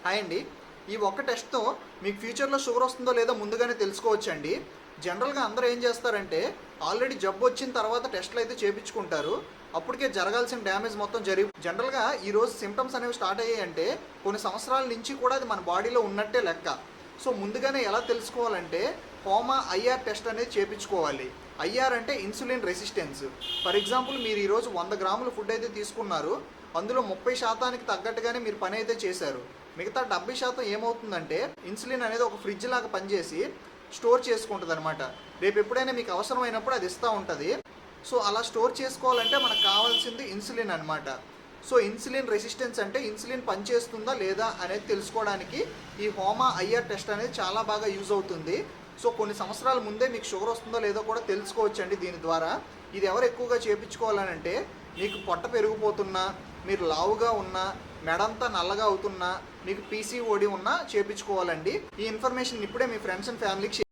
Hi అండి. ఈ ఒక్క టెస్ట్‌తో మీకు ఫ్యూచర్‌లో షుగర్ వస్తుందో లేదో ముందుగానే తెలుసుకోవచ్చండి. జనరల్‌గా అందరూ ఏం చేస్తారంటే, ఆల్రెడీ జబ్బొచ్చిన తర్వాత టెస్ట్‌లయితే చేపించుకుంటారు. అప్పటికే జరగాల్సిన డ్యామేజ్ మొత్తం జనరల్‌గా ఈరోజు సింప్టమ్స్ అనేవి స్టార్ట్ అయ్యాయంటే, కొన్ని సంవత్సరాల నుంచి కూడా అది మన బాడీలో ఉన్నట్టే లెక్క. సో, ముందుగానే ఎలా తెలుసుకోవాలంటే, హోమా ఐఆర్ టెస్ట్ అనేది చేపించుకోవాలి. ఐఆర్ అంటే ఇన్సులిన్ రెసిస్టెన్స్. ఫర్ ఎగ్జాంపుల్ మీరు ఈరోజు 100 గ్రాముల ఫుడ్ అయితే తీసుకున్నారు. అందులో 30% తగ్గట్టుగానే మీరు పని అయితే చేశారు. మిగతా 70% ఏమవుతుందంటే ఇన్సులిన్ అనేది ఒక ఫ్రిడ్జ్ లాగా పనిచేసి స్టోర్ చేసుకుంటుంది అనమాట. రేపు ఎప్పుడైనా మీకు అవసరమైనప్పుడు అది ఇస్తూ ఉంటుంది. సో అలా స్టోర్ చేసుకోవాలంటే మనకు కావాల్సింది ఇన్సులిన్ అనమాట. సో ఇన్సులిన్ రెసిస్టెన్స్ అంటే ఇన్సులిన్ పనిచేస్తుందా లేదా అనేది తెలుసుకోవడానికి ఈ హోమా ఐఆర్ టెస్ట్ అనేది చాలా బాగా యూజ్ అవుతుంది. సో కొన్ని సంవత్సరాల ముందే మీకు షుగర్ వస్తుందో లేదో కూడా తెలుసుకోవచ్చండి దీని ద్వారా. ఇది ఎవరు ఎక్కువగా చేయించుకోవాలని అంటే, మీకు పొట్ట పెరిగిపోతున్నా, మీరు లావుగా ఉన్నా, మెడంతా నల్లగా అవుతున్నా, మీకు పీసీఓడి ఉన్నా చేయించుకోవాలండి. ఈ ఇన్ఫర్మేషన్ ఇప్పుడే మీ ఫ్రెండ్స్ అండ్ ఫ్యామిలీకి